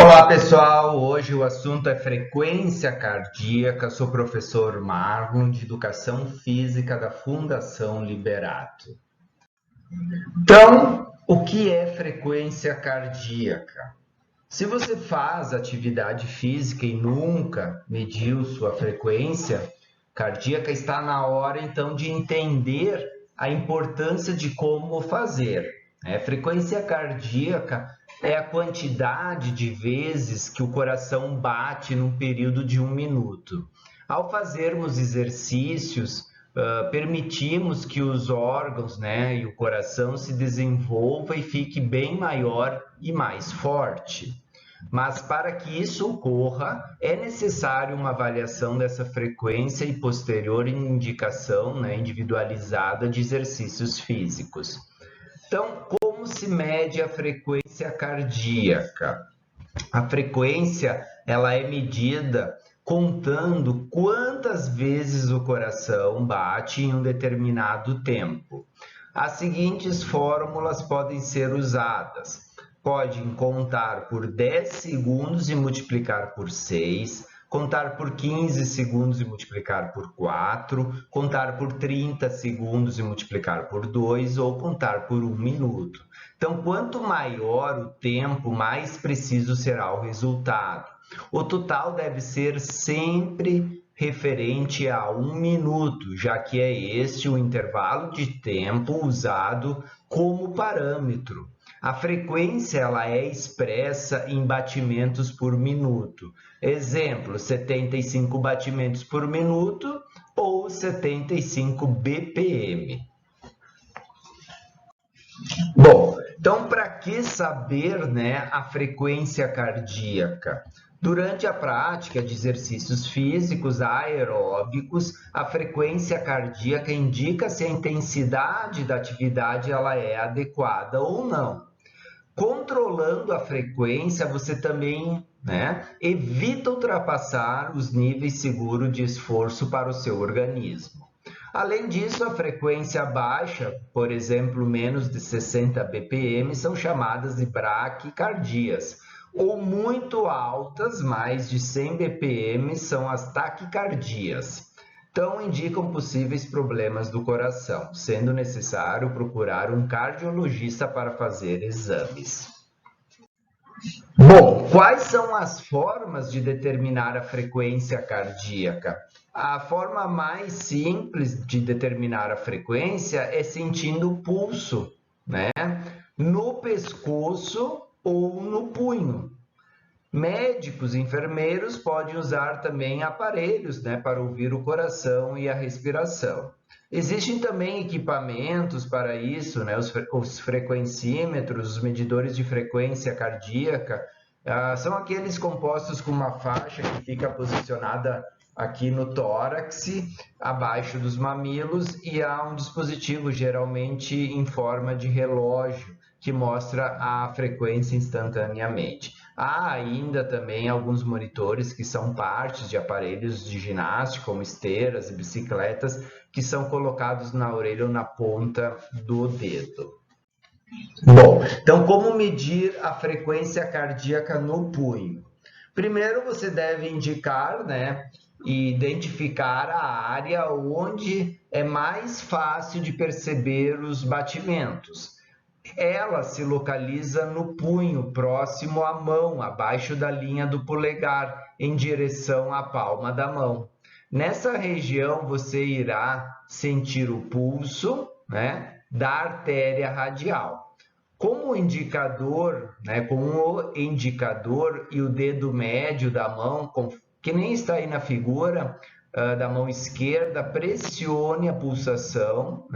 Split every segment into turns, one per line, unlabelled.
Olá pessoal, hoje o assunto é frequência cardíaca. Sou o professor Marlon de Educação Física da Fundação Liberato. Então, o que é frequência cardíaca? Se você faz atividade física e nunca mediu sua frequência cardíaca, está na hora então de entender a importância de como fazer. Frequência cardíaca é a quantidade de vezes que o coração bate num período de 1 minuto. Ao fazermos exercícios, permitimos que os órgãos, e o coração se desenvolva e fique bem maior e mais forte. Mas para que isso ocorra, é necessário uma avaliação dessa frequência e posterior indicação, individualizada de exercícios físicos. Então, como se mede a frequência cardíaca? A frequência, ela é medida contando quantas vezes o coração bate em um determinado tempo. As seguintes fórmulas podem ser usadas. Pode contar por 10 segundos e multiplicar por 6, contar por 15 segundos e multiplicar por 4, contar por 30 segundos e multiplicar por 2 ou contar por 1 minuto. Então, quanto maior o tempo, mais preciso será o resultado. O total deve ser sempre referente a 1 minuto, já que é este o intervalo de tempo usado como parâmetro. A frequência ela é expressa em batimentos por minuto. Exemplo, 75 batimentos por minuto ou 75 BPM. Bom, então para que saber, a frequência cardíaca? Durante a prática de exercícios físicos aeróbicos, a frequência cardíaca indica se a intensidade da atividade ela é adequada ou não. Controlando a frequência, você também evita ultrapassar os níveis seguros de esforço para o seu organismo. Além disso, a frequência baixa, por exemplo, menos de 60 BPM, são chamadas de braquicardias, ou muito altas, mais de 100 BPM, são as taquicardias. Então, indicam possíveis problemas do coração, sendo necessário procurar um cardiologista para fazer exames. Bom, quais são as formas de determinar a frequência cardíaca? A forma mais simples de determinar a frequência é sentindo o pulso, no pescoço ou no punho. Médicos e enfermeiros podem usar também aparelhos, para ouvir o coração e a respiração. Existem também equipamentos para isso, os frequencímetros, os medidores de frequência cardíaca, são aqueles compostos com uma faixa que fica posicionada aqui no tórax, abaixo dos mamilos, e há um dispositivo geralmente em forma de relógio que mostra a frequência instantaneamente. Há ainda também alguns monitores que são partes de aparelhos de ginástica, como esteiras e bicicletas, que são colocados na orelha ou na ponta do dedo. Bom, então como medir a frequência cardíaca no punho? Primeiro você deve indicar, e identificar a área onde é mais fácil de perceber os batimentos. Ela se localiza no punho, próximo à mão, abaixo da linha do polegar, em direção à palma da mão. Nessa região você irá sentir o pulso, da artéria radial. Com o indicador, e o dedo médio da mão, que nem está aí na figura, da mão esquerda, pressione a pulsação,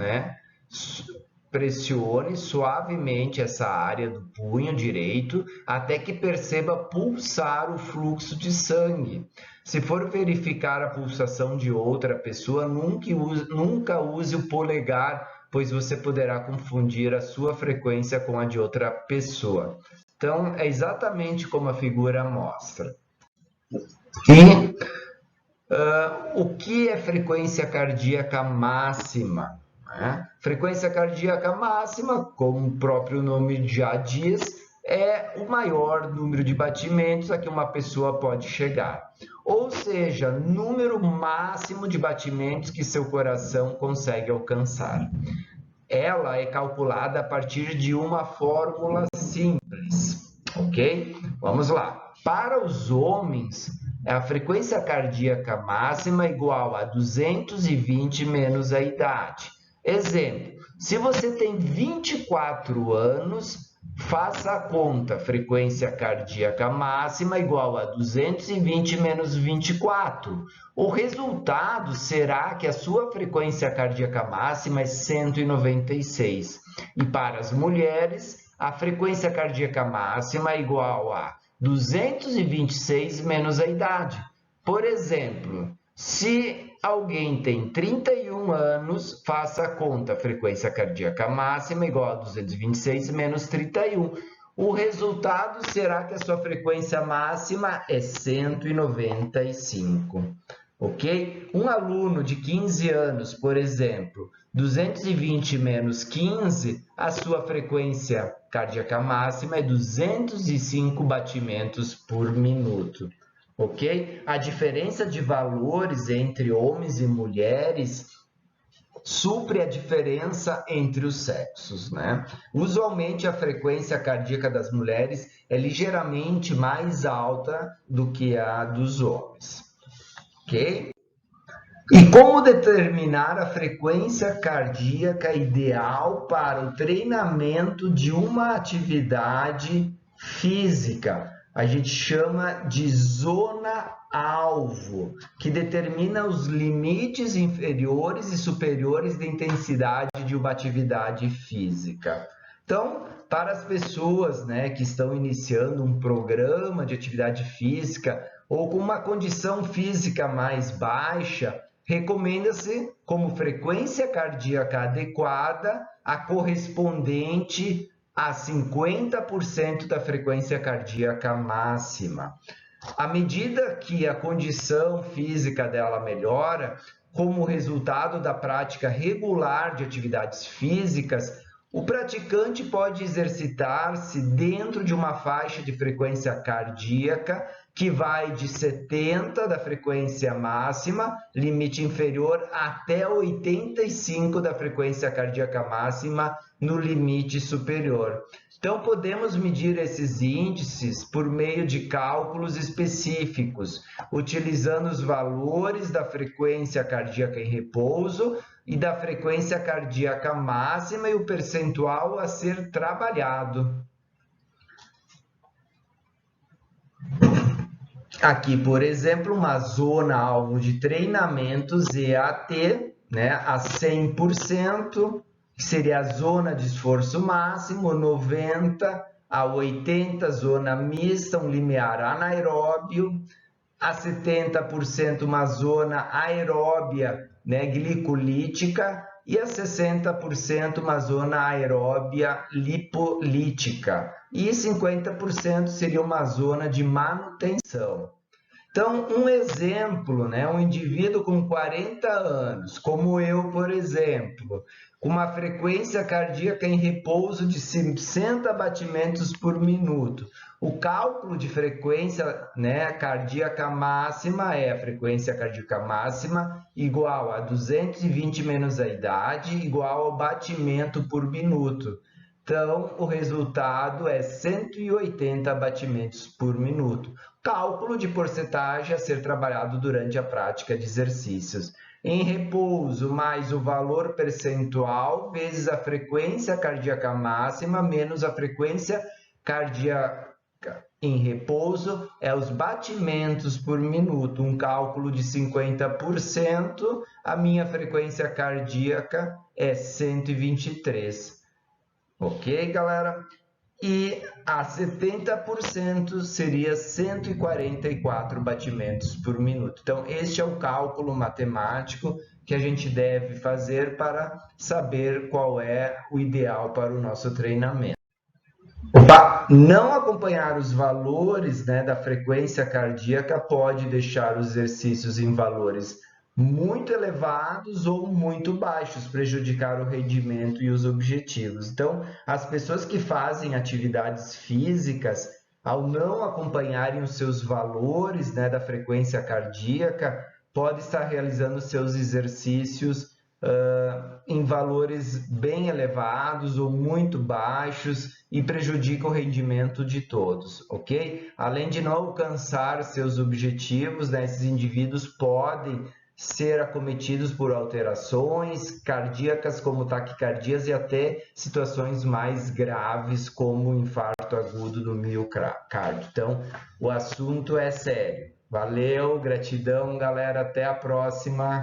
Pressione suavemente essa área do punho direito até que perceba pulsar o fluxo de sangue. Se for verificar a pulsação de outra pessoa, nunca use o polegar, pois você poderá confundir a sua frequência com a de outra pessoa. Então, é exatamente como a figura mostra. E o que é frequência cardíaca máxima? Frequência cardíaca máxima, como o próprio nome já diz, é o maior número de batimentos a que uma pessoa pode chegar. Ou seja, número máximo de batimentos que seu coração consegue alcançar. Ela é calculada a partir de uma fórmula simples, ok? Vamos lá. Para os homens, a frequência cardíaca máxima é igual a 220 menos a idade. Exemplo, se você tem 24 anos, faça a conta, frequência cardíaca máxima igual a 220 menos 24. O resultado será que a sua frequência cardíaca máxima é 196. E para as mulheres, a frequência cardíaca máxima é igual a 226 menos a idade. Por exemplo, se alguém tem 31 anos, faça a conta, frequência cardíaca máxima igual a 226 menos 31. O resultado será que a sua frequência máxima é 195, ok? Um aluno de 15 anos, por exemplo, 220 menos 15, a sua frequência cardíaca máxima é 205 batimentos por minuto. Ok? A diferença de valores entre homens e mulheres supre a diferença entre os sexos, né? Usualmente, a frequência cardíaca das mulheres é ligeiramente mais alta do que a dos homens, ok? E como determinar a frequência cardíaca ideal para o treinamento de uma atividade física? A gente chama de zona-alvo, que determina os limites inferiores e superiores de intensidade de uma atividade física. Então, para as pessoas, né, que estão iniciando um programa de atividade física ou com uma condição física mais baixa, recomenda-se como frequência cardíaca adequada a correspondente a 50% da frequência cardíaca máxima. À medida que a condição física dela melhora, como resultado da prática regular de atividades físicas, o praticante pode exercitar-se dentro de uma faixa de frequência cardíaca que vai de 70 da frequência máxima, limite inferior, até 85 da frequência cardíaca máxima no limite superior. Então, podemos medir esses índices por meio de cálculos específicos, utilizando os valores da frequência cardíaca em repouso e da frequência cardíaca máxima e o percentual a ser trabalhado. Aqui, por exemplo, uma zona-alvo de treinamento ZAT, né, a 100%, que seria a zona de esforço máximo, 90 a 80, zona mista, um limiar anaeróbio, a 70% uma zona aeróbia, né, glicolítica, e a 60% uma zona aeróbia lipolítica. E 50% seria uma zona de manutenção. Então, um exemplo, né, um indivíduo com 40 anos, como eu, por exemplo, com uma frequência cardíaca em repouso de 60 batimentos por minuto. O cálculo de frequência, né, cardíaca máxima é a frequência cardíaca máxima igual a 220 menos a idade, igual ao batimento por minuto. Então, o resultado é 180 batimentos por minuto. Cálculo de porcentagem a ser trabalhado durante a prática de exercícios. Em repouso, mais o valor percentual, vezes a frequência cardíaca máxima, menos a frequência cardíaca em repouso, é os batimentos por minuto. Um cálculo de 50%, a minha frequência cardíaca é 123. Ok, galera? E a 70% seria 144 batimentos por minuto. Então, este é o cálculo matemático que a gente deve fazer para saber qual é o ideal para o nosso treinamento. Não acompanhar os valores, né, da frequência cardíaca pode deixar os exercícios em valores muito elevados ou muito baixos, prejudicar o rendimento e os objetivos. Então, as pessoas que fazem atividades físicas, ao não acompanharem os seus valores, né, da frequência cardíaca, pode estar realizando seus exercícios em valores bem elevados ou muito baixos e prejudica o rendimento de todos, ok? Além de não alcançar seus objetivos, né, esses indivíduos podem ser acometidos por alterações cardíacas, como taquicardias e até situações mais graves, como infarto agudo do miocárdio. Então, o assunto é sério. Valeu, gratidão, galera. Até a próxima.